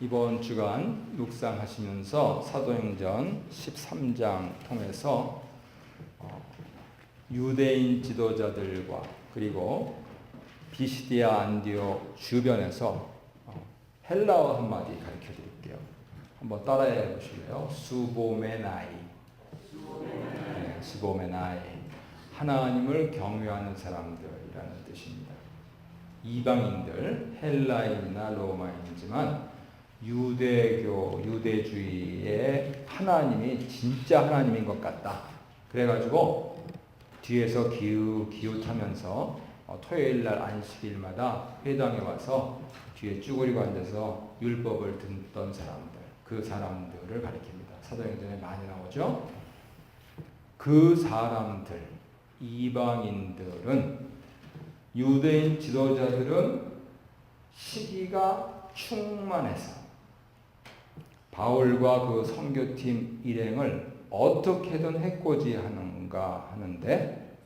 이번 주간 묵상하시면서 사도행전 13장 통해서 유대인 지도자들과 그리고 비시디아 안디옥 주변에서 헬라어 한마디 가르쳐 드릴게요. 한번 따라해 보실래요? 수보메나이. 네, 수보메나이. 하나님을 경외하는 사람들이라는 뜻입니다. 이방인들, 헬라인이나 로마인이지만 유대교, 유대주의의 하나님이 진짜 하나님인 것 같다. 그래가지고 뒤에서 기웃하면서 토요일날 안식일마다 회당에 와서 뒤에 쭈그리고 앉아서 율법을 듣던 사람들, 그 사람들을 가리킵니다. 사도행전에 많이 나오죠. 그 사람들, 이방인들은, 유대인 지도자들은 시기가 충만해서 바울과 그 선교팀 일행을 어떻게든 해코지 하는가 하는데,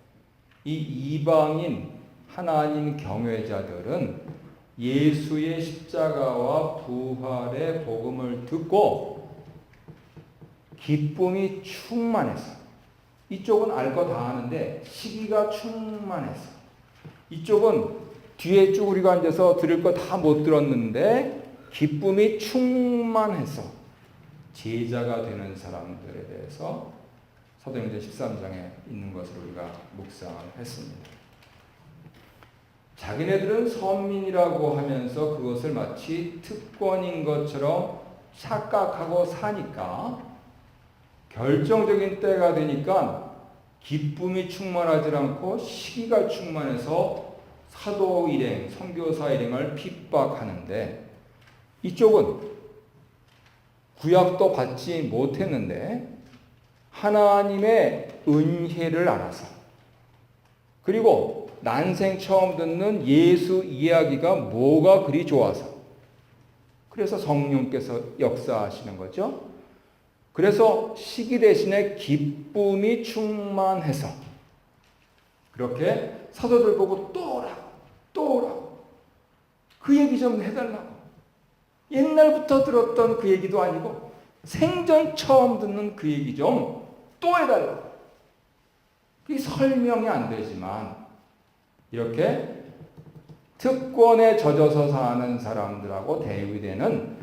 이 이방인 하나님 경외자들은 예수의 십자가와 부활의 복음을 듣고 기쁨이 충만해서, 이쪽은 알 거 다 아는데 시기가 충만해서, 이쪽은 뒤에 쭈그리고 앉아서 들을 거 다 못 들었는데 기쁨이 충만해서 제자가 되는 사람들에 대해서 사도행전 13장에 있는 것을 우리가 묵상을 했습니다. 자기네들은 선민이라고 하면서 그것을 마치 특권인 것처럼 착각하고 사니까 결정적인 때가 되니까 기쁨이 충만하지 않고 시기가 충만해서 사도 일행, 선교사 일행을 핍박하는데, 이쪽은 구약도 받지 못했는데 하나님의 은혜를 알아서, 그리고 난생 처음 듣는 예수 이야기가 뭐가 그리 좋아서, 그래서 성령께서 역사하시는 거죠. 그래서 시기 대신에 기쁨이 충만해서 그렇게 사도들 보고 또 오라고 그 얘기 좀 해달라고, 옛날부터 들었던 그 얘기도 아니고 생전 처음 듣는 그 얘기 좀 또 해달라고. 그게 설명이 안 되지만 이렇게 특권에 젖어서 사는 사람들하고 대비되는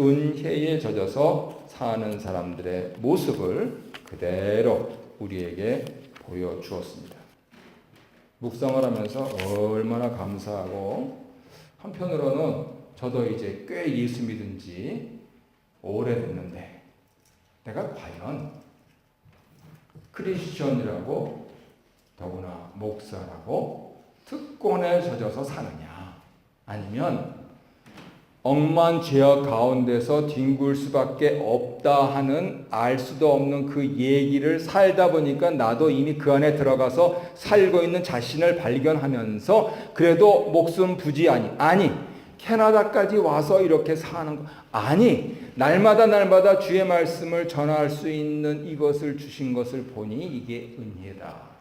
은혜에 젖어서 사는 사람들의 모습을 그대로 우리에게 보여주었습니다. 묵상을 하면서 얼마나 감사하고, 한편으로는 저도 이제 꽤 예수 믿은 지 오래됐는데 내가 과연 크리스천이라고, 더구나 목사라고 특권에 젖어서 사느냐, 아니면 억만죄악 가운데서 뒹굴 수밖에 없다 하는 알 수도 없는 그 얘기를 살다 보니까 나도 이미 그 안에 들어가서 살고 있는 자신을 발견하면서 그래도 목숨 부지하니, 아니 캐나다까지 와서 이렇게 사는 거, 아니 날마다 주의 말씀을 전할 수 있는 이것을 주신 것을 보니 이게 은혜다.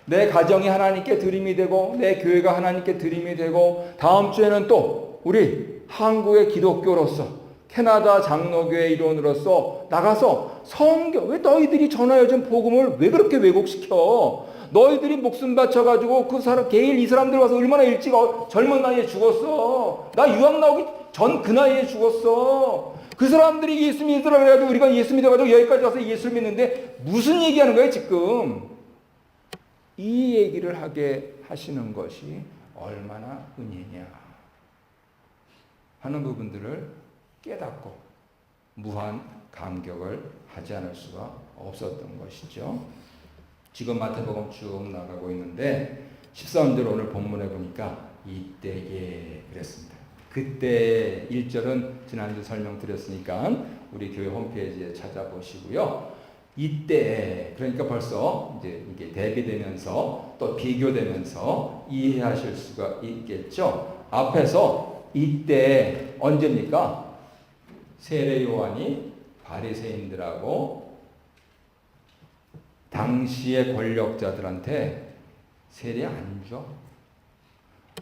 내 가정이 하나님께 드림이 되고 내 교회가 하나님께 드림이 되고, 다음 주에는 또 우리 한국의 기독교로서, 캐나다 장로교회 일원으로서 나가서 성경, 왜 너희들이 전하여준 복음을 왜 그렇게 왜곡시켜? 너희들이 목숨 바쳐가지고 그 사람, 게일 이 사람들 와서 얼마나 일찍 젊은 나이에 죽었어. 나 유학 나오기 전 그 나이에 죽었어. 그 사람들이 예수 믿으라 그래가지고 우리가 예수 믿어가지고 여기까지 와서 예수 믿는데 무슨 얘기하는 거예요 지금? 이 얘기를 하게 하시는 것이 얼마나 은혜냐 하는 부분들을 깨닫고 무한 감격을 하지 않을 수가 없었던 것이죠. 지금 마태복음 쭉 나가고 있는데 13절 오늘 본문에 보니까 이때에 그랬습니다. 그때 1절은 지난주 설명드렸으니까 우리 교회 홈페이지에 찾아보시고요. 이때, 그러니까 벌써 이제 이게 대비되면서 또 비교되면서 이해하실 수가 있겠죠. 앞에서 이때 언제입니까? 세례 요한이 바리새인들하고 당시의 권력자들한테 세례 안 줘.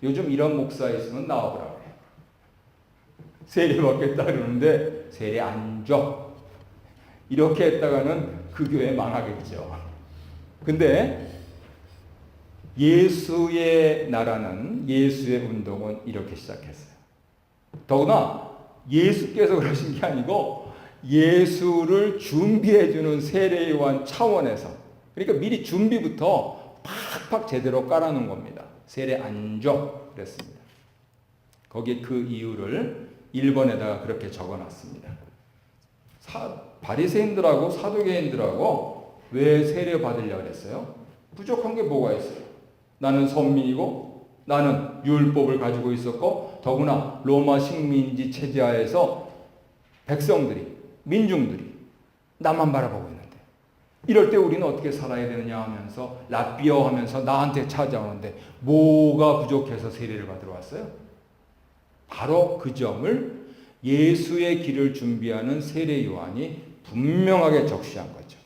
요즘 이런 목사 있으면 나와보라고 해요. 세례 받겠다 그러는데 세례 안 줘. 이렇게 했다가는 그 교회 망하겠죠. 근데 예수의 나라는, 예수의 운동은 이렇게 시작했어요. 더구나 예수께서 그러신 게 아니고 예수를 준비해주는 세례요한 차원에서, 그러니까 미리 준비부터 팍팍 제대로 깔아놓은 겁니다. 세례 안 줘 그랬습니다. 거기에 그 이유를 1번에다가 그렇게 적어놨습니다. 바리새인들하고 사두개인들하고 왜 세례 받으려고 그랬어요? 부족한 게 뭐가 있어요? 나는 선민이고 나는 율법을 가지고 있었고 더구나 로마 식민지 체제하에서 백성들이, 민중들이 나만 바라보고 있는데 이럴 때 우리는 어떻게 살아야 되느냐 하면서 라비어 하면서 나한테 찾아오는데 뭐가 부족해서 세례를 받으러 왔어요? 바로 그 점을 예수의 길을 준비하는 세례 요한이 분명하게 적시한 거죠.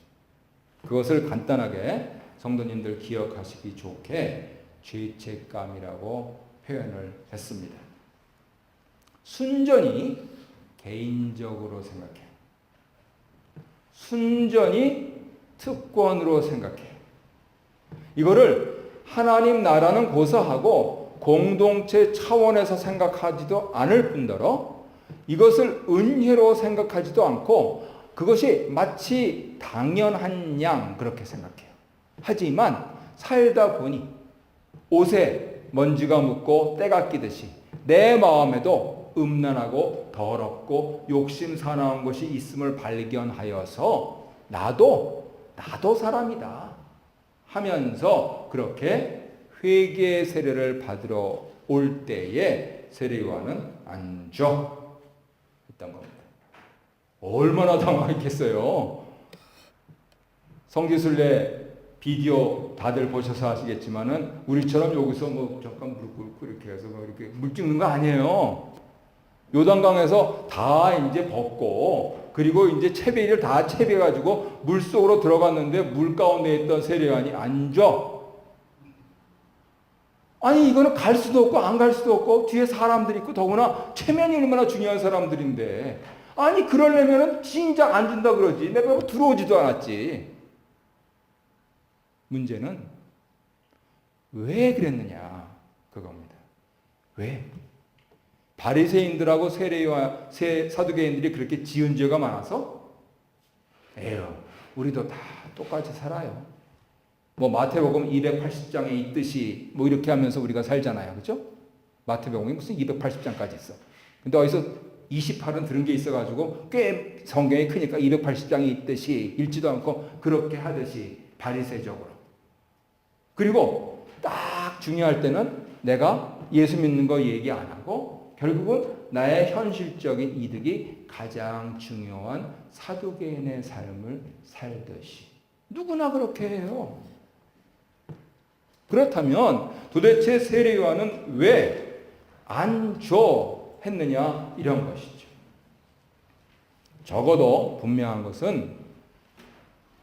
그것을 간단하게 성도님들 기억하시기 좋게 죄책감이라고 표현을 했습니다. 순전히 개인적으로 생각해. 순전히 특권으로 생각해. 이거를 하나님 나라는 고사하고 공동체 차원에서 생각하지도 않을 뿐더러 이것을 은혜로 생각하지도 않고 그것이 마치 당연한 양 그렇게 생각해요. 하지만 살다 보니 옷에 먼지가 묻고 때가 끼듯이 내 마음에도 음란하고 더럽고 욕심 사나운 것이 있음을 발견하여서 나도 사람이다 하면서 그렇게 회개의 세례를 받으러 올 때에 세례 요한은 안 줘 했던 겁니다. 얼마나 당황했겠어요. 성지순례 비디오 다들 보셔서 아시겠지만은 우리처럼 여기서 뭐 잠깐 무릎 꿇고 이렇게 해서 뭐 이렇게 물 찍는 거 아니에요. 요단강에서 다 이제 벗고 그리고 이제 채비를 다 채비해가지고 물 속으로 들어갔는데 물 가운데 있던 세례요한이 안 줘. 아니 이거는 갈 수도 없고 안 갈 수도 없고 뒤에 사람들이 있고 더구나 체면이 얼마나 중요한 사람들인데 아니 그러려면은 진작 안 준다 그러지 내가 들어오지도 않았지. 문제는 왜 그랬느냐 그겁니다. 왜? 바리새인들하고 세례요한 사두개인들이 그렇게 지은 죄가 많아서? 에휴 우리도 다 똑같이 살아요. 뭐 마태복음 280장에 있듯이 뭐 이렇게 하면서 우리가 살잖아요. 그렇죠? 마태복음이 무슨 280장까지 있어. 근데 어디서 28은 들은 게 있어가지고 꽤 성경이 크니까 280장이 있듯이 읽지도 않고 그렇게 하듯이 바리새적으로. 그리고 딱 중요할 때는 내가 예수 믿는 거 얘기 안 하고 결국은 나의 현실적인 이득이 가장 중요한 사두개인의 삶을 살듯이. 누구나 그렇게 해요. 그렇다면 도대체 세례 요한은 왜 안 줘 했느냐 이런 것이죠. 적어도 분명한 것은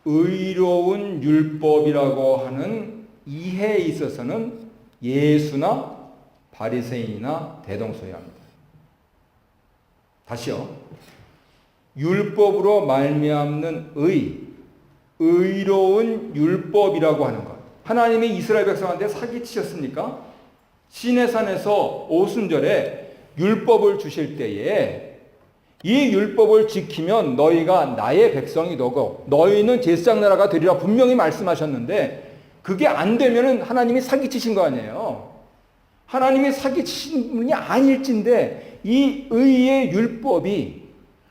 의로운 율법이라고 하는 이해에 있어서는 예수나 바리새인이나 대동소이합니다. 다시요. 율법으로 말미암는 의로운 율법이라고 하는 것. 하나님이 이스라엘 백성한테 사기치셨습니까? 시내산에서 오순절에 율법을 주실 때에 이 율법을 지키면 너희가 나의 백성이 되고 너희는 제사장 나라가 되리라 분명히 말씀하셨는데 그게 안 되면은 하나님이 사기치신 거 아니에요. 하나님이 사기치신 분이 아닐진데 이 의의 율법이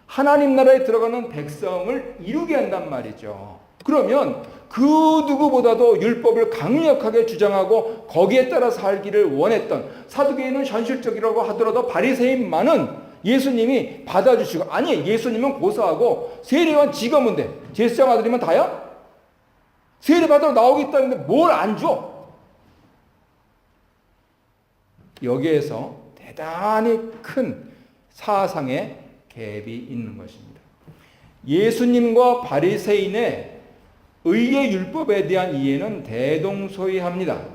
하나님 나라에 들어가는 백성을 이루게 한단 말이죠. 그러면 그 누구보다도 율법을 강력하게 주장하고 거기에 따라 살기를 원했던 사두개인은 현실적이라고 하더라도 바리새인만은 예수님이 받아주시고 아니 예수님은 고사하고 세례요한 지가 뭔데? 제사장 아들이면 다야? 세례 받으러 나오겠다는데 뭘 안 줘? 여기에서 대단히 큰 사상의 갭이 있는 것입니다. 예수님과 바리새인의 의의 율법에 대한 이해는 대동소이합니다.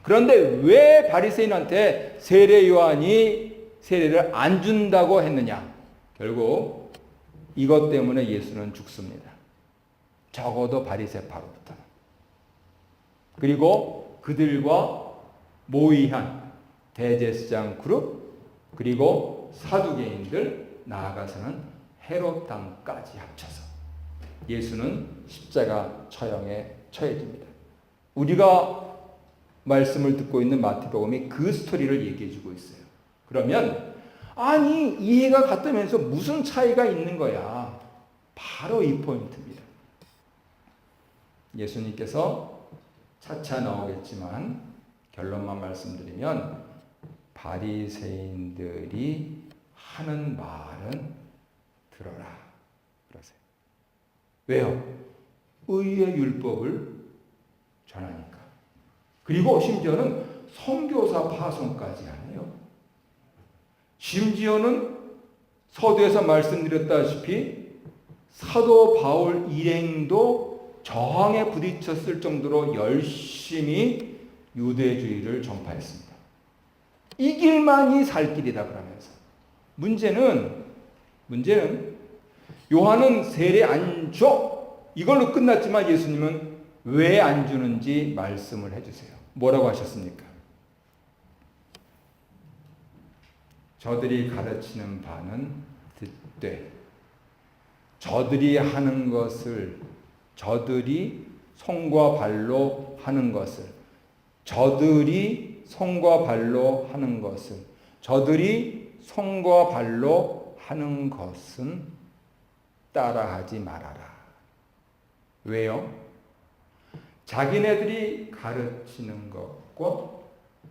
그런데 왜 바리새인한테 세례 요한이 세례를 안 준다고 했느냐? 결국 이것 때문에 예수는 죽습니다. 적어도 바리새파로부터는. 그리고 그들과 모의한 대제사장 그룹, 그리고 사두개인들, 나아가서는 헤롯 당까지 합쳐서 예수는 십자가 처형에 처해집니다. 우리가 말씀을 듣고 있는 마태복음이 그 스토리를 얘기해 주고 있어요. 그러면 아니 이해가 같다면서 무슨 차이가 있는 거야? 바로 이 포인트입니다. 예수님께서 차차 나오겠지만 결론만 말씀드리면 바리새인들이 하는 말은 들어라 그러세요. 왜요? 의의 율법을 전하니까. 그리고 심지어는 선교사 파송까지 하네요. 심지어는 서두에서 말씀드렸다시피 사도 바울 일행도 저항에 부딪혔을 정도로 열심히 유대주의를 전파했습니다. 이 길만이 살 길이다 그러면서. 문제는 요한은 세례 안 줘. 이걸로 끝났지만 예수님은 왜 안 주는지 말씀을 해주세요. 뭐라고 하셨습니까? 저들이 가르치는 바는 듣되 저들이 하는 것을, 저들이 손과 발로 하는 것을, 저들이 손과 발로 하는 것을, 저들이 손과 발로 하는 것은 따라하지 말아라. 왜요? 자기네들이 가르치는 것과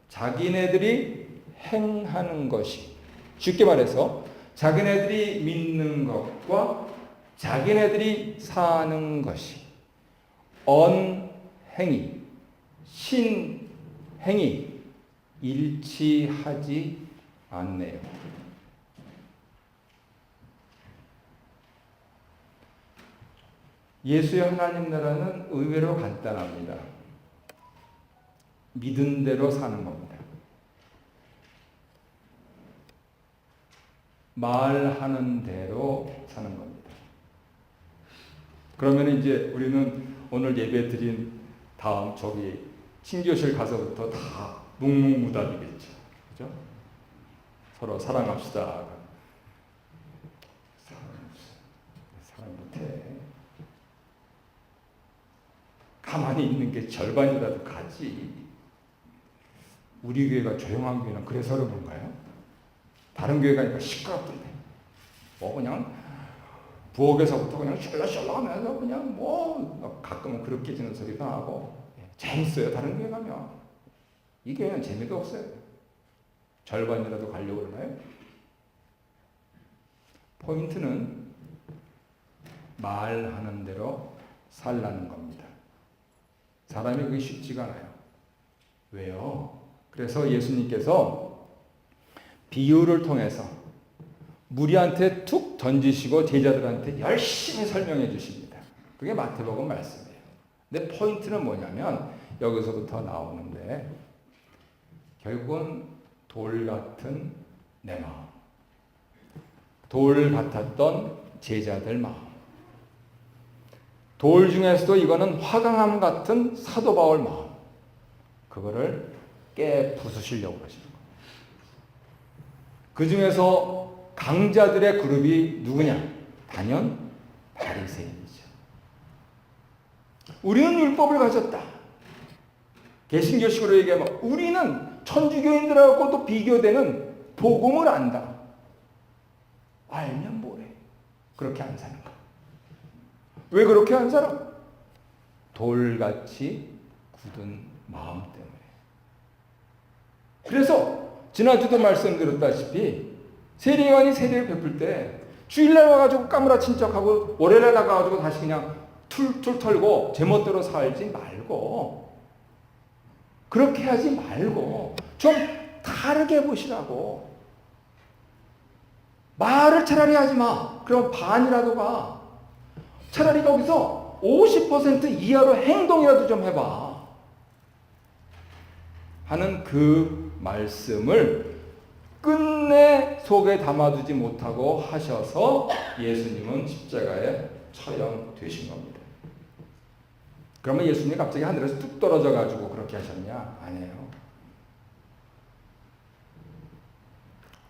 자기네들이 행하는 것이, 쉽게 말해서 자기네들이 믿는 것과 자기네들이 사는 것이 언행이, 신행이 일치하지 않네요. 예수의 하나님 나라는 의외로 간단합니다. 믿은 대로 사는 겁니다. 말하는 대로 사는 겁니다. 그러면 이제 우리는 오늘 예배 드린 다음 저기 신교실 가서부터 다 묵묵무답이겠죠. 그죠? 서로 사랑합시다. 사랑 못해. 가만히 있는 게 절반이라도 가지. 우리 교회가 조용한 교회는 그래서 그런 건가요? 다른 교회 가니까 시끄럽던데. 뭐 그냥 부엌에서부터 그냥 셜라셜라 하면서 그냥 뭐 가끔은 그렇게 지는 소리도 하고 재밌어요. 다른 교회 가면. 이 교회는 재미가 없어요. 절반이라도 가려고 그러나요? 포인트는 말하는 대로 살라는 겁니다. 사람이 그게 쉽지가 않아요. 왜요? 그래서 예수님께서 비유를 통해서 무리한테 툭 던지시고 제자들한테 열심히 설명해 주십니다. 그게 마태복음 말씀이에요. 근데 포인트는 뭐냐면 여기서부터 나오는데 결국은 돌 같은 내 마음, 돌 같았던 제자들 마음, 돌 중에서도 이거는 화강암 같은 사도 바울 마음, 그거를 깨 부수시려고 그러시는 거예요. 그 중에서 강자들의 그룹이 누구냐? 단연 바리새인이죠. 우리는 율법을 가졌다. 개신교식으로 얘기하면 우리는 천주교인들하고도 비교되는 복음을 안다. 알면 뭐래? 그렇게 안 사는 거. 왜 그렇게 안 살아? 돌같이 굳은 마음 때문에. 그래서 지난주도 말씀드렸다시피 세례요한이 세례를 베풀 때 주일날 와가지고 까무라친 척하고 월요일날 나가가지고 다시 그냥 툴툴 털고 제멋대로 살지 말고, 그렇게 하지 말고 좀 다르게 보시라고. 말을 차라리 하지 마. 그럼 반이라도 가. 차라리 거기서 50% 이하로 행동이라도 좀 해봐 하는 그 말씀을 끝내 속에 담아두지 못하고 하셔서 예수님은 십자가에 처형되신 겁니다. 그러면 예수님이 갑자기 하늘에서 뚝 떨어져 가지고 그렇게 하셨냐? 아니에요.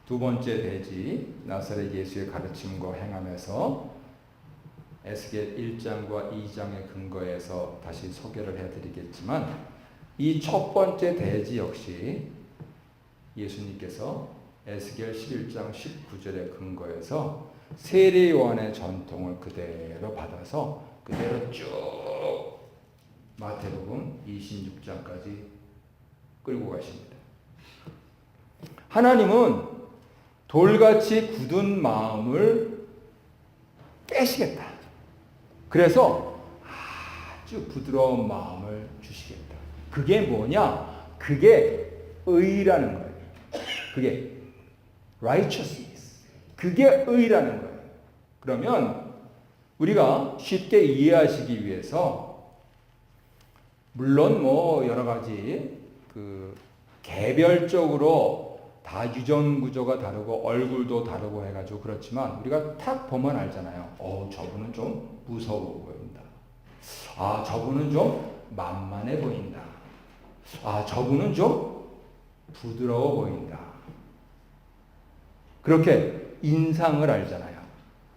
두 번째 대지, 나사렛 예수의 가르침과 행함에서 에스겔 1장과 2장의 근거에서 다시 소개를 해드리겠지만, 이 첫 번째 대지 역시 예수님께서 에스겔 11장 19절의 근거에서 세례 요한의 전통을 그대로 받아서 그대로 쭉 마태복음 26장까지 끌고 가십니다. 하나님은 돌같이 굳은 마음을 깨시겠다. 그래서 아주 부드러운 마음을 주시겠다. 그게 뭐냐? 그게 의라는 거예요. 그게 righteousness. 그게 의라는 거예요. 그러면 우리가 쉽게 이해하시기 위해서, 물론 뭐 여러 가지 개별적으로 다 유전 구조가 다르고 얼굴도 다르고 해가지고 그렇지만 우리가 탁 보면 알잖아요. 저분은 좀 무서워 보인다. 저분은 좀 만만해 보인다. 저분은 좀 부드러워 보인다. 그렇게 인상을 알잖아요.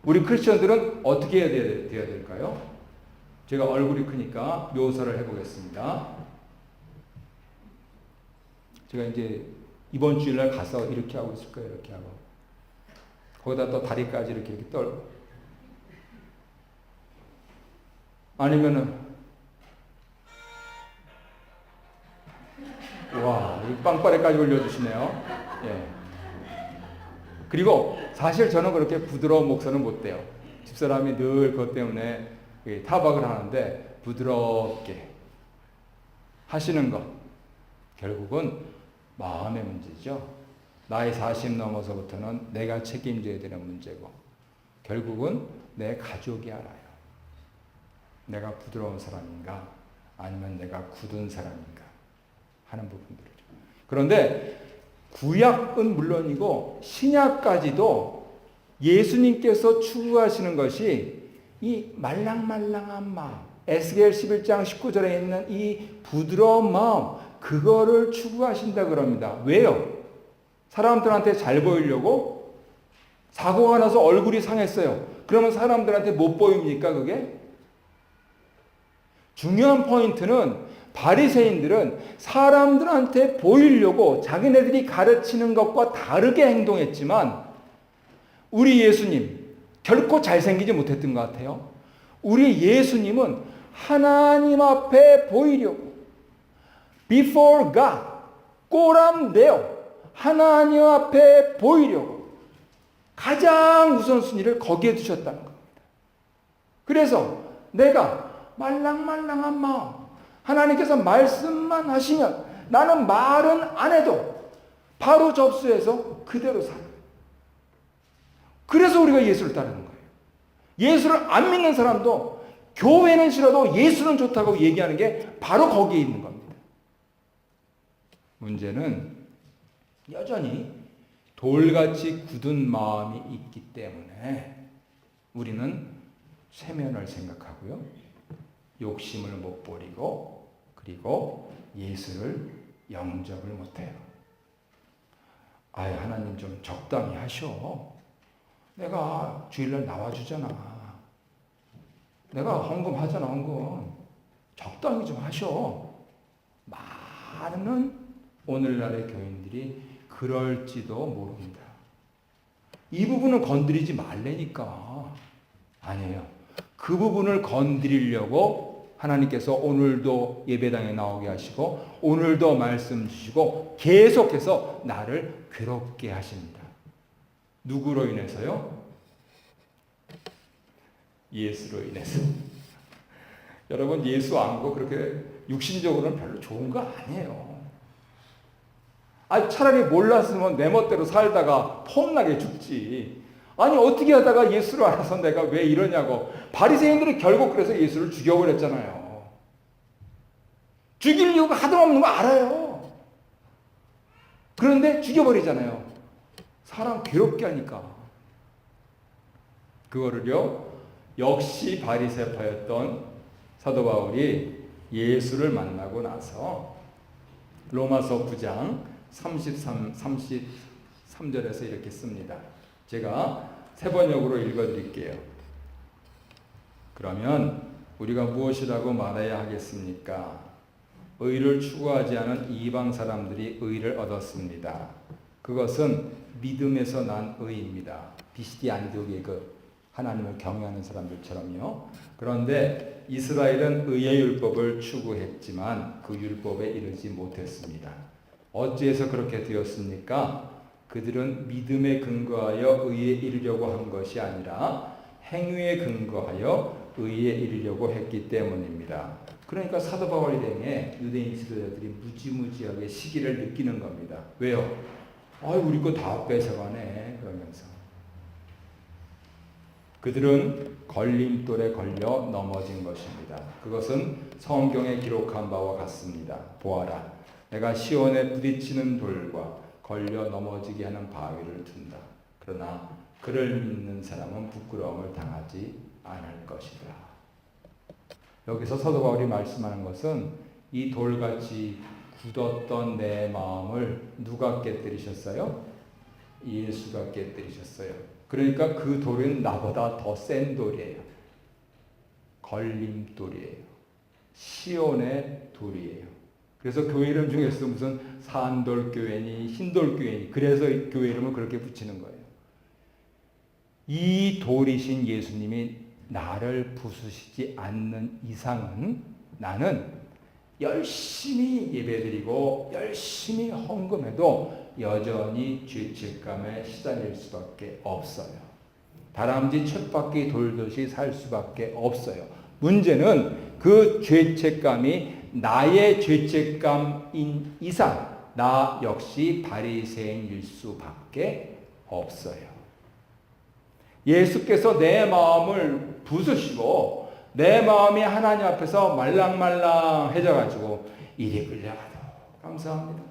우리 크리스천들은 어떻게 돼야 될까요? 제가 얼굴이 크니까 묘사를 해보겠습니다. 제가 이제 이번 주일날 가서 이렇게 하고 있을 거예요. 이렇게 하고. 거기다 또 다리까지 이렇게 떨고. 아니면은, 와, 이 빵빠레까지 올려주시네요. 예. 그리고 사실 저는 그렇게 부드러운 목소리는 못 돼요. 집사람이 늘 그것 때문에 타박을 하는데, 부드럽게 하시는 것. 결국은 마음의 문제죠. 나이 40 넘어서부터는 내가 책임져야 되는 문제고, 결국은 내 가족이 알아요. 내가 부드러운 사람인가 아니면 내가 굳은 사람인가 하는 부분들이죠. 그런데 구약은 물론이고 신약까지도 예수님께서 추구하시는 것이 이 말랑말랑한 마음, 에스겔 11장 19절에 있는 이 부드러운 마음, 그거를 추구하신다 그럽니다. 왜요? 사람들한테 잘 보이려고? 사고가 나서 얼굴이 상했어요. 그러면 사람들한테 못 보입니까, 그게? 중요한 포인트는 바리새인들은 사람들한테 보이려고 자기네들이 가르치는 것과 다르게 행동했지만, 우리 예수님 결코 잘생기지 못했던 것 같아요. 우리 예수님은 하나님 앞에 보이려고 before God, 꼬람내어 하나님 앞에 보이려고 가장 우선순위를 거기에 두셨다는 겁니다. 그래서 내가 말랑말랑한 마음, 하나님께서 말씀만 하시면 나는 말은 안 해도 바로 접수해서 그대로 살아요. 그래서 우리가 예수를 따르는 거예요. 예수를 안 믿는 사람도 교회는 싫어도 예수는 좋다고 얘기하는 게 바로 거기에 있는 겁니다. 문제는 여전히 돌같이 굳은 마음이 있기 때문에 우리는 세면을 생각하고요. 욕심을 못 버리고, 그리고 예수를 영접을 못해요. 하나님 좀 적당히 하셔. 내가 주일날 나와주잖아. 내가 헌금하잖아, 헌금. 적당히 좀 하셔. 많은 오늘날의 교인들이 그럴지도 모릅니다. 이 부분은 건드리지 말라니까. 아니에요. 그 부분을 건드리려고 하나님께서 오늘도 예배당에 나오게 하시고, 오늘도 말씀 주시고, 계속해서 나를 괴롭게 하십니다. 누구로 인해서요? 예수로 인해서. 여러분, 예수 안고 그렇게 육신적으로는 별로 좋은 거 아니에요. 차라리 몰랐으면 내 멋대로 살다가 폼나게 죽지. 어떻게 하다가 예수를 알아서 내가 왜 이러냐고. 바리새인들이 결국 그래서 예수를 죽여버렸잖아요. 죽일 이유가 하도 없는 거 알아요. 그런데 죽여버리잖아요. 사람 괴롭게 하니까. 그거를요, 역시 바리새파였던 사도 바울이 예수를 만나고 나서 로마서 9장 33절에서 이렇게 씁니다. 제가 세 번역으로 읽어드릴게요. 그러면 우리가 무엇이라고 말해야 하겠습니까? 의를 추구하지 않은 이방 사람들이 의를 얻었습니다. 그것은 믿음에서 난 의입니다. 비시디 안디옥의 그 하나님을 경외하는 사람들처럼요. 그런데 이스라엘은 의의 율법을 추구했지만 그 율법에 이르지 못했습니다. 어찌해서 그렇게 되었습니까? 그들은 믿음에 근거하여 의에 이르려고 한 것이 아니라 행위에 근거하여 의에 이르려고 했기 때문입니다. 그러니까 사도 바울이 등에 유대인 지도자들이 무지무지하게 시기를 느끼는 겁니다. 왜요? 우리 거 다 뺏어가네 그러면서. 그들은 걸림돌에 걸려 넘어진 것입니다. 그것은 성경에 기록한 바와 같습니다. 보아라, 내가 시온에 부딪히는 돌과 걸려 넘어지게 하는 바위를 둔다. 그러나 그를 믿는 사람은 부끄러움을 당하지 않을 것이다. 여기서 사도 바울이 말씀하는 것은 이 돌같이 굳었던 내 마음을 누가 깨뜨리셨어요? 예수가 깨뜨리셨어요. 그러니까 그 돌은 나보다 더 센 돌이에요. 걸림돌이에요. 시온의 돌이에요. 그래서 교회 이름 중에서 무슨 산돌교회니 흰돌교회니 그래서 교회 이름을 그렇게 붙이는 거예요. 이 돌이신 예수님이 나를 부수시지 않는 이상은 나는 열심히 예배드리고 열심히 헌금해도 여전히 죄책감에 시달릴 수밖에 없어요. 다람쥐 쳇바퀴 돌듯이 살 수밖에 없어요. 문제는 그 죄책감이 나의 죄책감인 이상 나 역시 바리새인일 수밖에 없어요. 예수께서 내 마음을 부수시고 내 마음이 하나님 앞에서 말랑말랑해져 가지고 이리 끌려가도 감사합니다.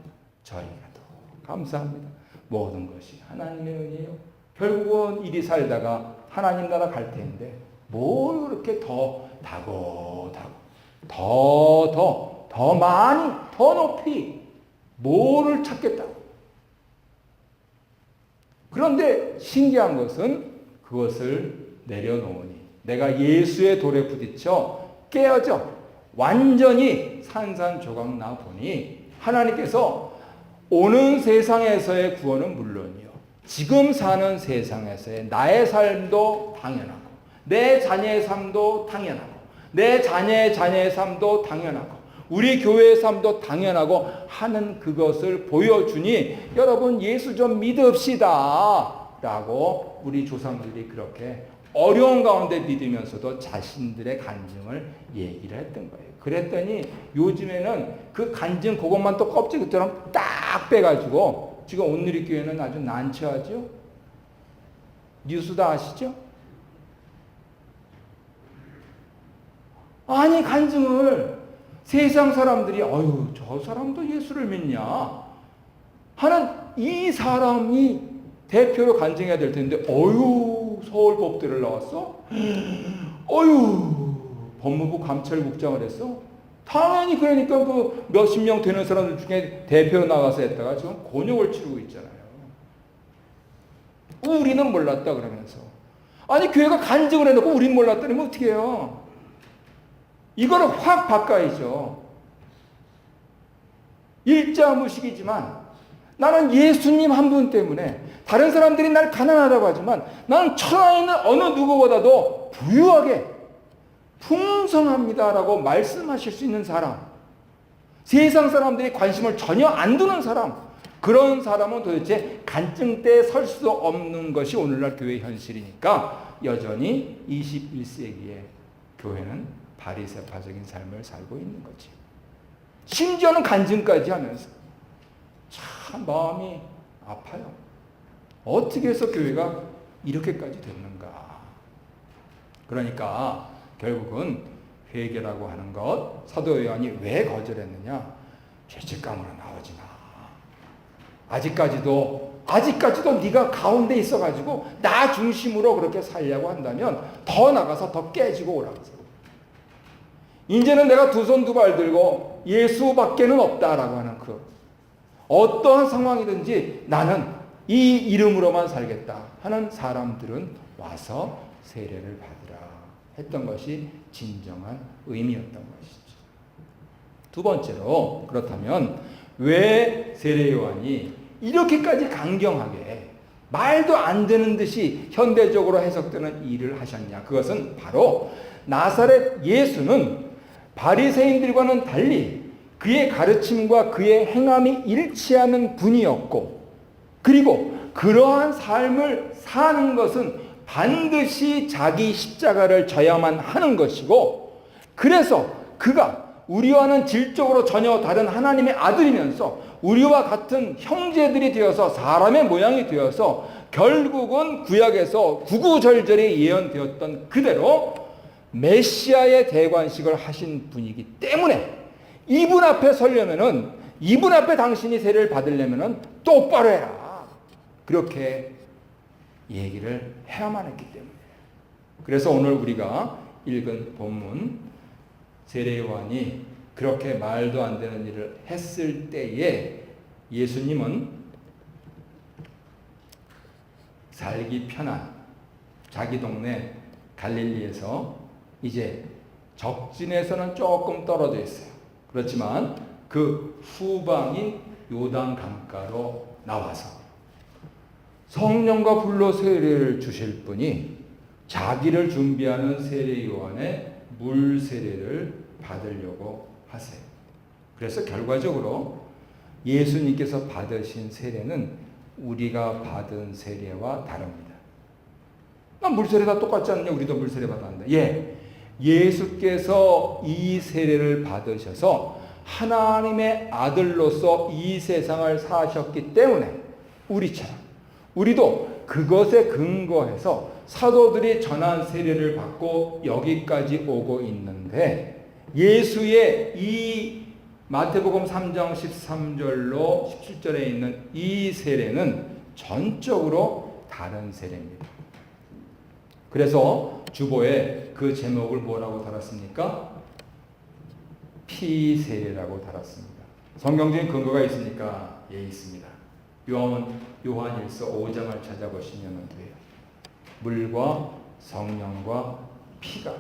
저리 가도 감사합니다. 모든 것이 하나님의 은혜요. 결국은 이리 살다가 하나님 나라 갈 텐데 뭘 그렇게 더 다고다고 더 많이 더 높이 뭐를 찾겠다고. 그런데 신기한 것은 그것을 내려놓으니 내가 예수의 돌에 부딪혀 깨어져 완전히 산산조각 나 보니 하나님께서 오는 세상에서의 구원은 물론이요, 지금 사는 세상에서의 나의 삶도 당연하고 내 자녀의 삶도 당연하고 내 자녀의 자녀의 삶도 당연하고 우리 교회의 삶도 당연하고 하는 그것을 보여주니 여러분 예수 좀 믿읍시다 라고 우리 조상들이 그렇게 어려운 가운데 믿으면서도 자신들의 간증을 얘기를 했던 거예요. 그랬더니 요즘에는 그 간증 그것만 또 껍질처럼 딱 빼가지고 지금 온누리교회는 아주 난처하죠. 뉴스 다 아시죠? 아니 간증을 세상 사람들이 어휴 저 사람도 예수를 믿냐 하는 이 사람이 대표로 간증해야 될 텐데 어휴 서울법대를 나왔어? 어휴 법무부 감찰국장을 했어? 당연히 그러니까 그 몇십 명 되는 사람들 중에 대표로 나가서 했다가 지금 곤욕을 치르고 있잖아요. 우리는 몰랐다 그러면서. 아니 교회가 간증을 해놓고 우리는 몰랐다니 뭐 어떻게 해요? 이거를 확 바꿔야죠. 일자무식이지만 나는 예수님 한 분 때문에 다른 사람들이 날 가난하다고 하지만 나는 천하에 있는 어느 누구보다도 부유하게 풍성합니다라고 말씀하실 수 있는 사람, 세상 사람들이 관심을 전혀 안 두는 사람, 그런 사람은 도대체 간증대에 설 수 없는 것이 오늘날 교회 현실이니까 여전히 21세기에 교회는 바리새파적인 삶을 살고 있는 거지. 심지어는 간증까지 하면서 참 마음이 아파요. 어떻게 해서 교회가 이렇게까지 됐는가. 그러니까 결국은 회개라고 하는 것, 사도 요한이 왜 거절했느냐? 죄책감으로 나오지 마. 아직까지도 아직까지도 네가 가운데 있어가지고 나 중심으로 그렇게 살려고 한다면 더 나가서 더 깨지고 오라고. 이제는 내가 두 손 두 발 들고 예수밖에는 없다라고 하는 그 어떠한 상황이든지 나는 이 이름으로만 살겠다 하는 사람들은 와서 세례를 받으라 했던 것이 진정한 의미였던 것이죠. 두 번째로, 그렇다면 왜 세례 요한이 이렇게까지 강경하게 말도 안 되는 듯이 현대적으로 해석되는 일을 하셨냐? 그것은 바로 나사렛 예수는 바리새인들과는 달리 그의 가르침과 그의 행함이 일치하는 분이었고, 그리고 그러한 삶을 사는 것은 반드시 자기 십자가를 져야만 하는 것이고, 그래서 그가 우리와는 질적으로 전혀 다른 하나님의 아들이면서 우리와 같은 형제들이 되어서 사람의 모양이 되어서 결국은 구약에서 구구절절히 예언되었던 그대로 메시아의 대관식을 하신 분이기 때문에 이분 앞에 서려면은, 이분 앞에 당신이 세례를 받으려면은 똑바로 해라, 그렇게 얘기를 해야만 했기 때문에. 그래서 오늘 우리가 읽은 본문, 세례 요한이 그렇게 말도 안 되는 일을 했을 때에 예수님은 살기 편한 자기 동네 갈릴리에서 이제 적진에서는 조금 떨어져 있어요. 그렇지만 그 후방인 요단 강가로 나와서 성령과 불로 세례를 주실 분이 자기를 준비하는 세례 요한의 물 세례를 받으려고 하세요. 그래서 결과적으로 예수님께서 받으신 세례는 우리가 받은 세례와 다릅니다. 물 세례 다 똑같지 않냐? 우리도 물 세례 받았는데. 예. 예수께서 이 세례를 받으셔서 하나님의 아들로서 이 세상을 사셨기 때문에 우리처럼 우리도 그것에 근거해서 사도들이 전한 세례를 받고 여기까지 오고 있는데, 예수의 이 마태복음 3장 13절로 17절에 있는 이 세례는 전적으로 다른 세례입니다. 그래서 주보에 그 제목을 뭐라고 달았습니까? 피세례라고 달았습니다. 성경적인 근거가 있습니까? 예, 있습니다. 요한일서 5장을 찾아보시면 돼요. 물과 성령과 피가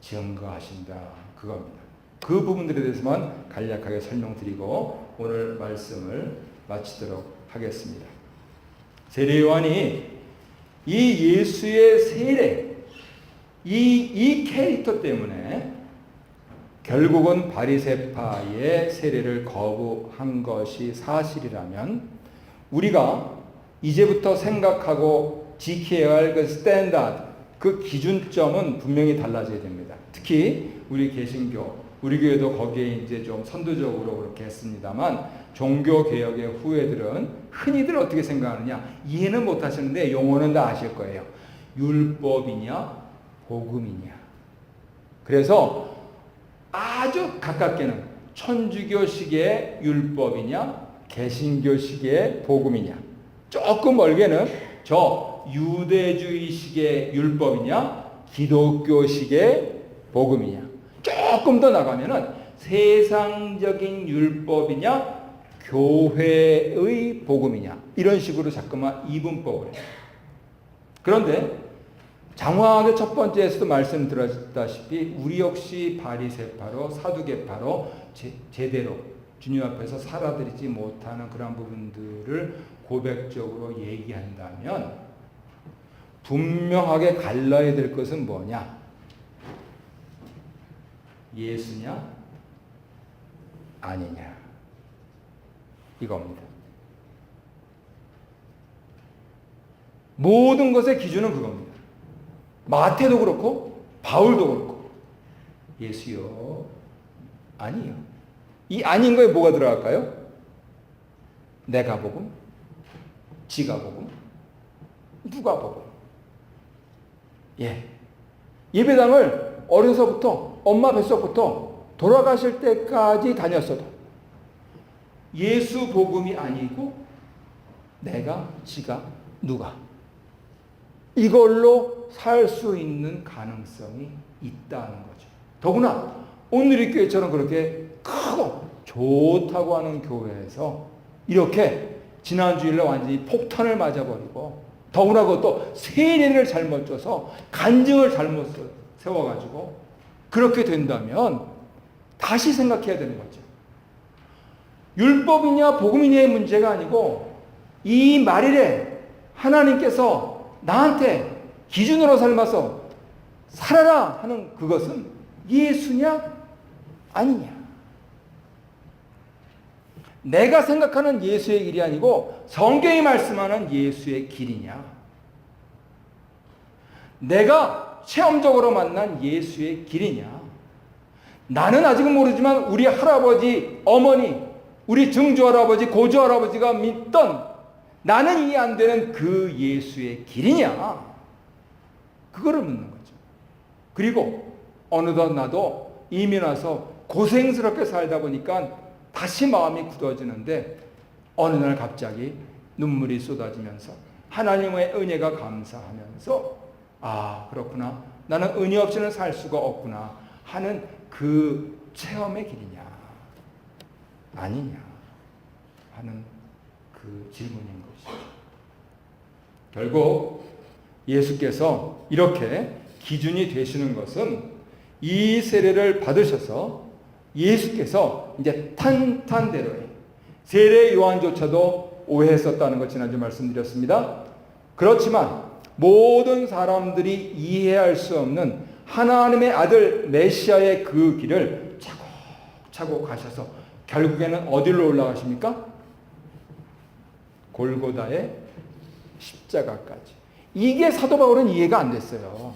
증거하신다, 그겁니다. 그 부분들에 대해서만 간략하게 설명드리고 오늘 말씀을 마치도록 하겠습니다. 세례 요한이 이 예수의 세례, 이 캐릭터 때문에 결국은 바리새파의 세례를 거부한 것이 사실이라면, 우리가 이제부터 생각하고 지켜야 할 그 스탠다드, 그 기준점은 분명히 달라져야 됩니다. 특히 우리 개신교, 우리 교회도 거기에 이제 좀 선두적으로 그렇게 했습니다만, 종교개혁의 후예들은 흔히들 어떻게 생각하느냐, 이해는 못 하시는데 용어는 다 아실 거예요. 율법이냐 복음이냐. 그래서 아주 가깝게는 천주교식의 율법이냐 개신교식의 복음이냐, 조금 멀게는 저 유대주의식의 율법이냐 기독교식의 복음이냐, 조금 더 나가면은 세상적인 율법이냐 교회의 복음이냐, 이런 식으로 자꾸만 이분법을 해요. 그런데 장황하게 첫 번째에서도 말씀드렸다시피 우리 역시 바리새파로 사두개파로 제대로 주님 앞에서 살아들이지 못하는 그런 부분들을 고백적으로 얘기한다면 분명하게 갈라야 될 것은 뭐냐? 예수냐 아니냐, 이겁니다. 모든 것의 기준은 그겁니다. 마태도 그렇고 바울도 그렇고 예수요 아니요. 이 아닌 거에 뭐가 들어갈까요? 내가 복음, 지가 복음, 누가 복음. 예, 예배당을 어려서부터 엄마 뱃속부터 돌아가실 때까지 다녔어도 예수 복음이 아니고 내가, 지가, 누가. 이걸로 살 수 있는 가능성이 있다는 거죠. 더구나 오늘 이 교회처럼 그렇게 크고 좋다고 하는 교회에서 이렇게 지난 주일날 완전히 폭탄을 맞아버리고, 더구나 그것도 세례를 잘못 줘서 간증을 잘못 세워가지고 그렇게 된다면 다시 생각해야 되는 거죠. 율법이냐 복음이냐의 문제가 아니고, 이 말일에 하나님께서 나한테 기준으로 삼아서 살아라 하는 그것은 예수냐 아니냐. 내가 생각하는 예수의 길이 아니고 성경이 말씀하는 예수의 길이냐, 내가 체험적으로 만난 예수의 길이냐. 나는 아직은 모르지만 우리 할아버지, 어머니, 우리 증조할아버지, 고조할아버지가 믿던, 나는 이해 안 되는 그 예수의 길이냐, 그거를 묻는 거죠. 그리고 어느덧 나도 이민 와서 고생스럽게 살다 보니까 다시 마음이 굳어지는데, 어느 날 갑자기 눈물이 쏟아지면서 하나님의 은혜가 감사하면서, 아 그렇구나, 나는 은혜 없이는 살 수가 없구나 하는 그 체험의 길이냐 아니냐 하는 그 질문인 것이죠. 결국 예수께서 이렇게 기준이 되시는 것은, 이 세례를 받으셔서 예수께서 이제 탄탄대로의, 세례 요한조차도 오해했었다는 것 지난주 말씀드렸습니다. 그렇지만 모든 사람들이 이해할 수 없는 하나님의 아들 메시아의 그 길을 차곡차곡 가셔서 결국에는 어디로 올라가십니까? 골고다의 십자가까지. 이게 사도 바울은 이해가 안 됐어요.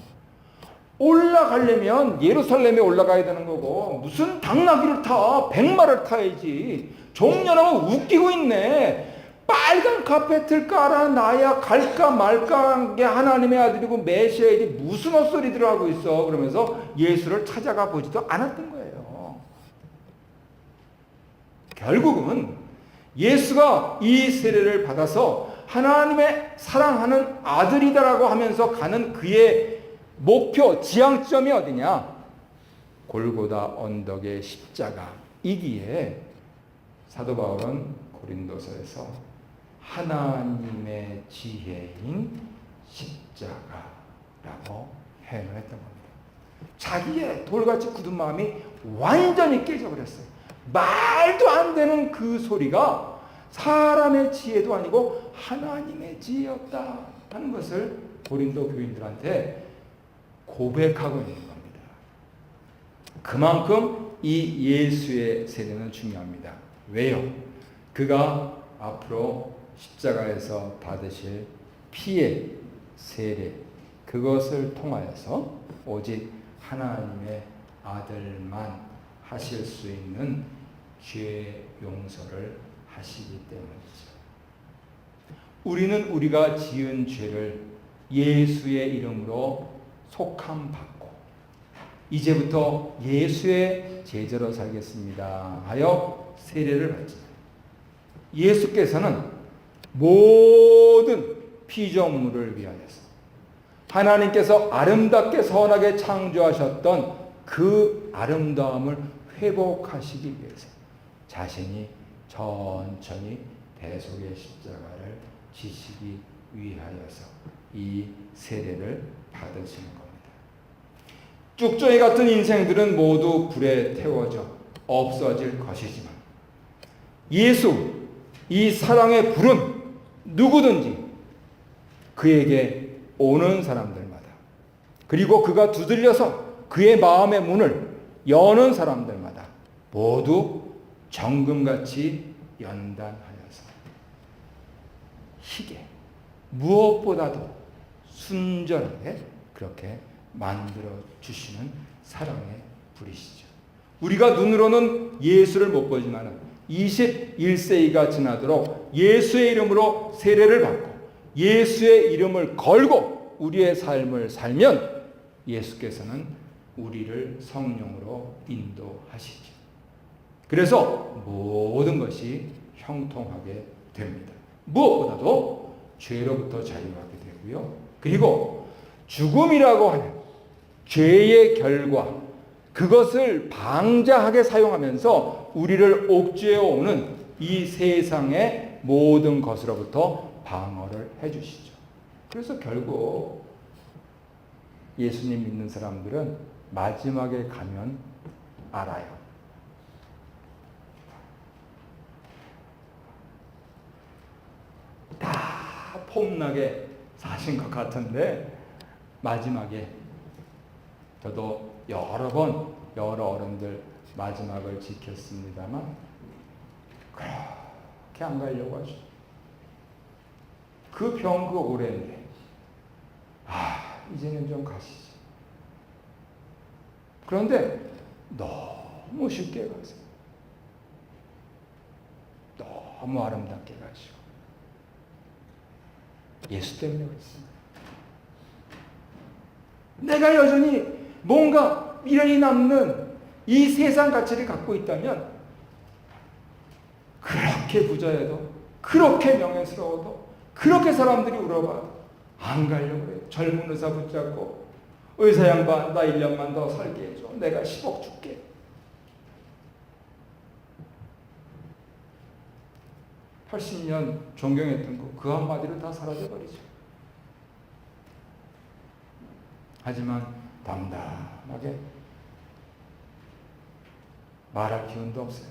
올라가려면 예루살렘에 올라가야 되는 거고, 무슨 당나귀를 타, 백마를 타야지. 종려나면 웃기고 있네. 빨간 카페트를 깔아놔야 갈까 말까 한 게 하나님의 아들이고 메시아이지, 무슨 헛소리들을 하고 있어. 그러면서 예수를 찾아가 보지도 않았던 거예요. 결국은 예수가 이 세례를 받아서 하나님의 사랑하는 아들이다라고 하면서 가는 그의 목표, 지향점이 어디냐? 골고다 언덕의 십자가이기에 사도 바울은 고린도서에서 하나님의 지혜인 십자가라고 표현을 했던 겁니다. 자기의 돌같이 굳은 마음이 완전히 깨져버렸어요. 말도 안 되는 그 소리가 사람의 지혜도 아니고 하나님의 지혜였다 하는 것을 고린도 교인들한테 고백하고 있는 겁니다. 그만큼 이 예수의 세례는 중요합니다. 왜요? 그가 앞으로 십자가에서 받으실 피의 세례, 그것을 통하여서 오직 하나님의 아들만 하실 수 있는 죄 용서를 하시기 때문이죠. 우리는 우리가 지은 죄를 예수의 이름으로 속함받고 이제부터 예수의 제자로 살겠습니다 하여 세례를 받지만, 예수께서는 모든 피조물을 위하여서 하나님께서 아름답게 선하게 창조하셨던 그 아름다움을 회복하시기 위해서 자신이 천천히 대속의 십자가를 지시기 위하여서 이 세례를 받으시는 겁니다. 쭉정이 같은 인생들은 모두 불에 태워져 없어질 것이지만, 예수, 이 사랑의 불은 누구든지 그에게 오는 사람들마다, 그리고 그가 두들려서 그의 마음의 문을 여는 사람들마다 모두 정금같이 연단하여서 희게 무엇보다도 순전하게 그렇게 만들어 주시는 사랑의 불이시죠. 우리가 눈으로는 예수를 못 보지만 21세기가 지나도록 예수의 이름으로 세례를 받고 예수의 이름을 걸고 우리의 삶을 살면 예수께서는 우리를 성령으로 인도하시죠. 그래서 모든 것이 형통하게 됩니다. 무엇보다도 죄로부터 자유하게 되고요. 그리고 죽음이라고 하는 죄의 결과, 그것을 방자하게 사용하면서 우리를 옥죄어 오는 이 세상의 모든 것으로부터 방어를 해주시죠. 그래서 결국 예수님 믿는 사람들은 마지막에 가면 알아요. 다 폼나게 사신 것 같은데 마지막에 저도 여러 번 여러 어른들 마지막을 지켰습니다만 그렇게 안 가려고 하죠. 그 병 그 오래인데 이제는 좀 가시지. 그런데 너무 쉽게 가세요. 너무 아름답게 가시고 예수 때문에 그렇습니다. 내가 여전히 뭔가 미련이 남는 이 세상 가치를 갖고 있다면 그렇게 부자여도 그렇게 명예스러워도 그렇게 사람들이 울어봐도 안 가려고 그래요. 젊은 의사 붙잡고 의사 양반 나 1년만 더 살게 해줘. 내가 10억 줄게. (80년) 존경했던 거 그 한마디로 다 사라져버리죠. 하지만 담담하게 말할 기운도 없어요.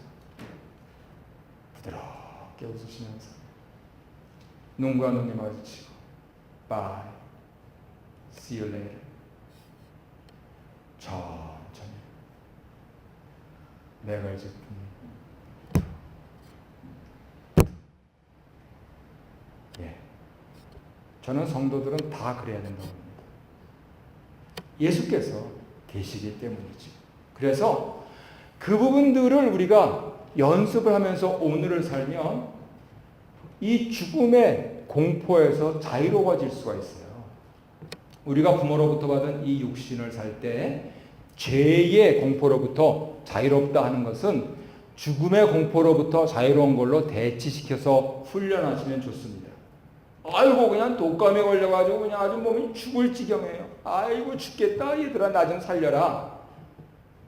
부드럽게 웃으시면서 눈과 눈이 마주치고 Bye, see you later. 천천히 내가 이제 저는 성도들은 다 그래야 된다고 봅니다. 예수께서 계시기 때문이죠. 그래서 그 부분들을 우리가 연습을 하면서 오늘을 살면 이 죽음의 공포에서 자유로워질 수가 있어요. 우리가 부모로부터 받은 이 육신을 살 때 죄의 공포로부터 자유롭다 하는 것은 죽음의 공포로부터 자유로운 걸로 대치시켜서 훈련하시면 좋습니다. 아이고 그냥 독감에 걸려가지고 그냥 아주 몸이 죽을 지경이에요. 아이고 죽겠다 얘들아 나 좀 살려라.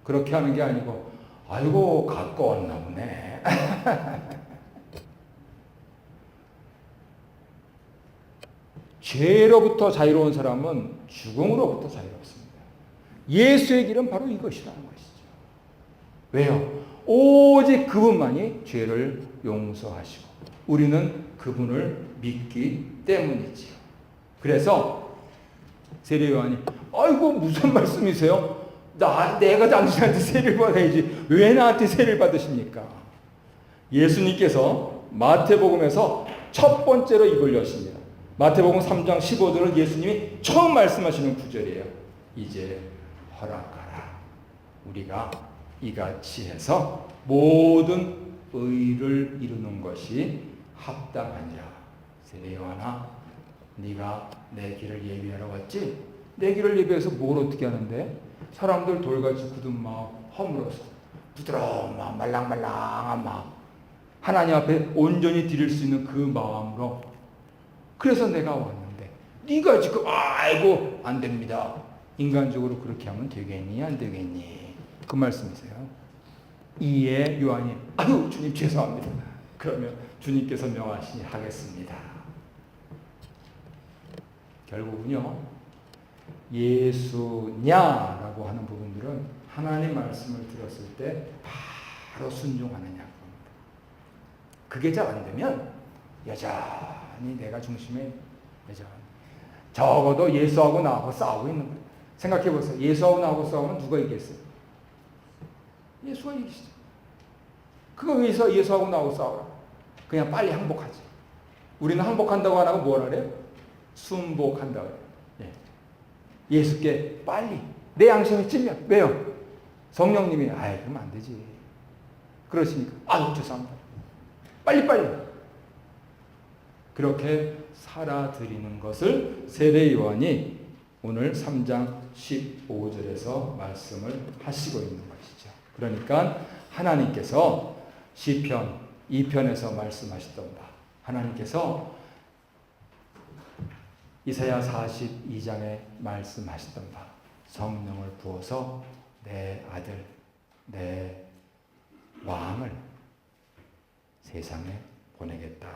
그렇게 하는 게 아니고 아이고 갖고 왔나 보네. 죄로부터 자유로운 사람은 죽음으로부터 자유롭습니다. 예수의 길은 바로 이것이라는 것이죠. 왜요? 오직 그분만이 죄를 용서하시고 우리는 그분을 믿기 때문이지요. 그래서 세례 요한이 아이고 무슨 말씀이세요? 내가 당신한테 세례를 받아야지 왜 나한테 세례를 받으십니까? 예수님께서 마태복음에서 첫 번째로 입을 여십니다. 마태복음 3장 15절은 예수님이 처음 말씀하시는 구절이에요. 이제 허락하라. 우리가 이같이 해서 모든 의를 이루는 것이 합당하니라. 세례 요한아, 네가 내 길을 예비하러 왔지? 내 길을 예비해서 뭘 어떻게 하는데? 사람들 돌같이 굳은 마음 허물어서 부드러운 마음, 말랑말랑한 마음, 하나님 앞에 온전히 드릴 수 있는 그 마음으로. 그래서 내가 왔는데 네가 지금 아이고 안 됩니다. 인간적으로 그렇게 하면 되겠니? 안 되겠니? 그 말씀이세요. 이에 요한이 아유 주님 죄송합니다. 그러면 주님께서 명하시니 하겠습니다. 결국은요 예수냐라고 하는 부분들은 하나님 말씀을 들었을 때 바로 순종하느냐 겁니다. 그게 잘 안 되면 여전히 내가 중심에 여전히 적어도 예수하고 나하고 싸우고 있는 거예요. 생각해 보세요. 예수하고 나하고 싸우면 누가 이기겠어요? 예수가 이기시죠. 그거 위해서 예수하고 나하고 싸우라. 그냥 빨리 항복하지. 우리는 항복한다고 안 하고 뭘 하래요? 순복한다고 해요. 예수께 빨리 내 양심이 찔면 왜요? 성령님이 그러면 안 되지. 그러시니까 아유 죄송합니다. 빨리빨리 그렇게 살아드리는 것을 세례 요한이 오늘 3장 15절에서 말씀을 하시고 있는 것이죠. 그러니까 하나님께서 시편 2편에서 말씀하시던 바 하나님께서 이사야 42장에 말씀하셨던 바 성령을 부어서 내 아들, 내 왕을 세상에 보내겠다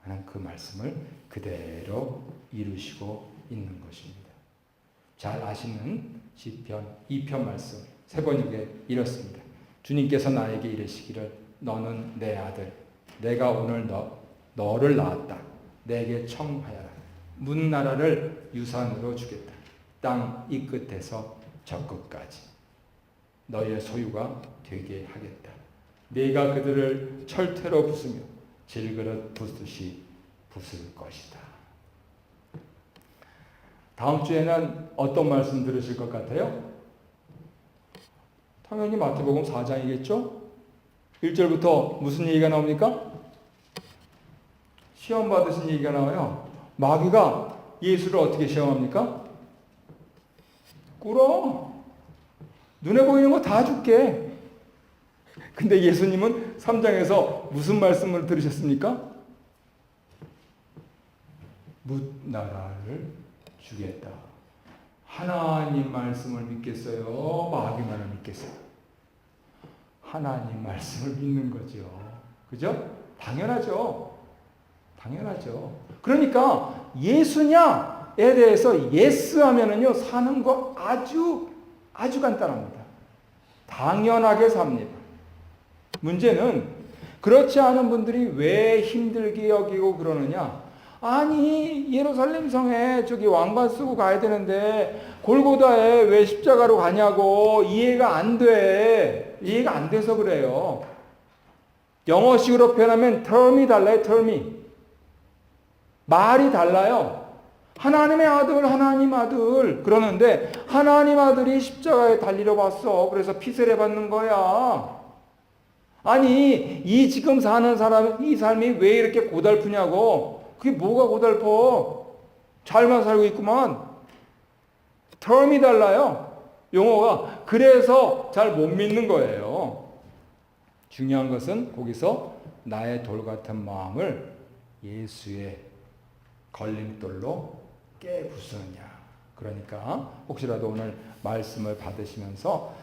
하는 그 말씀을 그대로 이루시고 있는 것입니다. 잘 아시는 시편 2편 말씀 세 번역에 이렇습니다. 주님께서 나에게 이르시기를 너는 내 아들, 내가 오늘 너를 낳았다. 내게 청하여라. 문나라를 유산으로 주겠다. 땅 이 끝에서 저 끝까지 너의 소유가 되게 하겠다. 네가 그들을 철퇴로 부수며 질그릇 부수듯이 부술 것이다. 다음 주에는 어떤 말씀 들으실 것 같아요? 당연히 마태복음 4장이겠죠? 1절부터 무슨 얘기가 나옵니까? 시험 받으신 얘기가 나와요. 마귀가 예수를 어떻게 시험합니까? 꿇어. 눈에 보이는 거 다 줄게. 근데 예수님은 3장에서 무슨 말씀을 들으셨습니까? 뭇나라를 주겠다. 하나님 말씀을 믿겠어요? 마귀만을 믿겠어요? 하나님 말씀을 믿는 거죠. 그죠? 당연하죠. 당연하죠. 그러니까 예수냐에 대해서 예스 하면은요, 사는 거 아주 간단합니다. 당연하게 삽니다. 문제는 그렇지 않은 분들이 왜 힘들게 여기고 그러느냐? 아니, 예루살렘 성에 저기 왕관 쓰고 가야 되는데 골고다에 왜 십자가로 가냐고 이해가 안 돼. 이해가 안 돼서 그래요. 영어식으로 표현하면 term이 달라요. term이. 말이 달라요. 하나님의 아들, 하나님 아들. 그러는데 하나님 아들이 십자가에 달리러 왔어. 그래서 피세례 받는 거야. 아니, 이 지금 사는 사람, 이 삶이 왜 이렇게 고달프냐고. 그게 뭐가 고달퍼? 잘만 살고 있구만. term이 달라요. 용어가. 그래서 잘 못 믿는 거예요. 중요한 것은 거기서 나의 돌 같은 마음을 예수의 걸림돌로 깨부수느냐. 그러니까 혹시라도 오늘 말씀을 받으시면서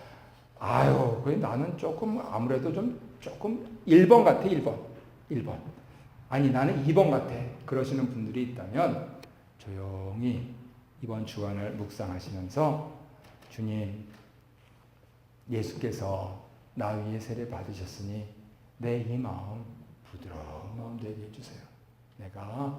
아유, 나는 조금 아무래도 조금 1번 같아. 1번. 아니, 나는 2번 같아. 그러시는 분들이 있다면 조용히 이번 주간을 묵상하시면서 주님, 예수께서 나 위에 세례 받으셨으니 내 이 마음 부드러운 마음 되게 해주세요. 내가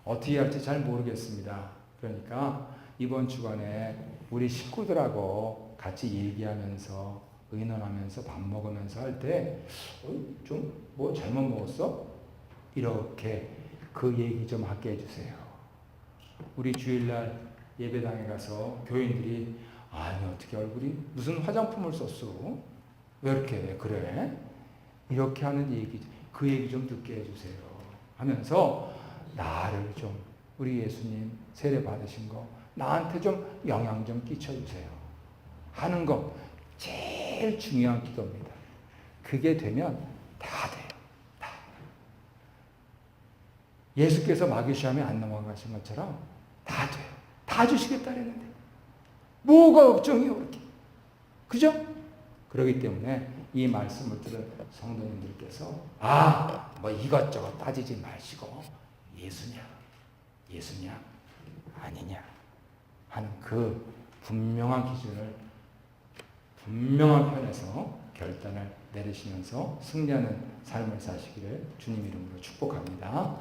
어떻게 할지 잘 모르겠습니다. 그러니까 이번 주간에 우리 식구들하고 같이 얘기하면서 의논하면서 밥 먹으면서 할 때 좀 뭐 잘못 먹었어? 이렇게 그 얘기 좀 하게 해주세요. 우리 주일날 예배당에 가서 교인들이 아니 어떻게 얼굴이 무슨 화장품을 썼어? 왜 이렇게 그래? 이렇게 하는 얘기, 그 얘기 좀 듣게 해주세요. 하면서 나를 좀 우리 예수님 세례 받으신 거 나한테 좀 영향 좀 끼쳐주세요. 하는 거 제일 중요한 기도입니다. 그게 되면 다 돼요. 다. 예수께서 마귀 시험에 안 넘어가신 것처럼 다 돼요. 다 주시겠다 그랬는데 뭐가 걱정이에요 그렇게. 그죠? 그렇기 때문에 이 말씀을 들은 성도님들께서 뭐 이것저것 따지지 마시고 예수냐 아니냐 하는 그 분명한 기준을 분명한 편에서 결단을 내리시면서 승리하는 삶을 사시기를 주님 이름으로 축복합니다.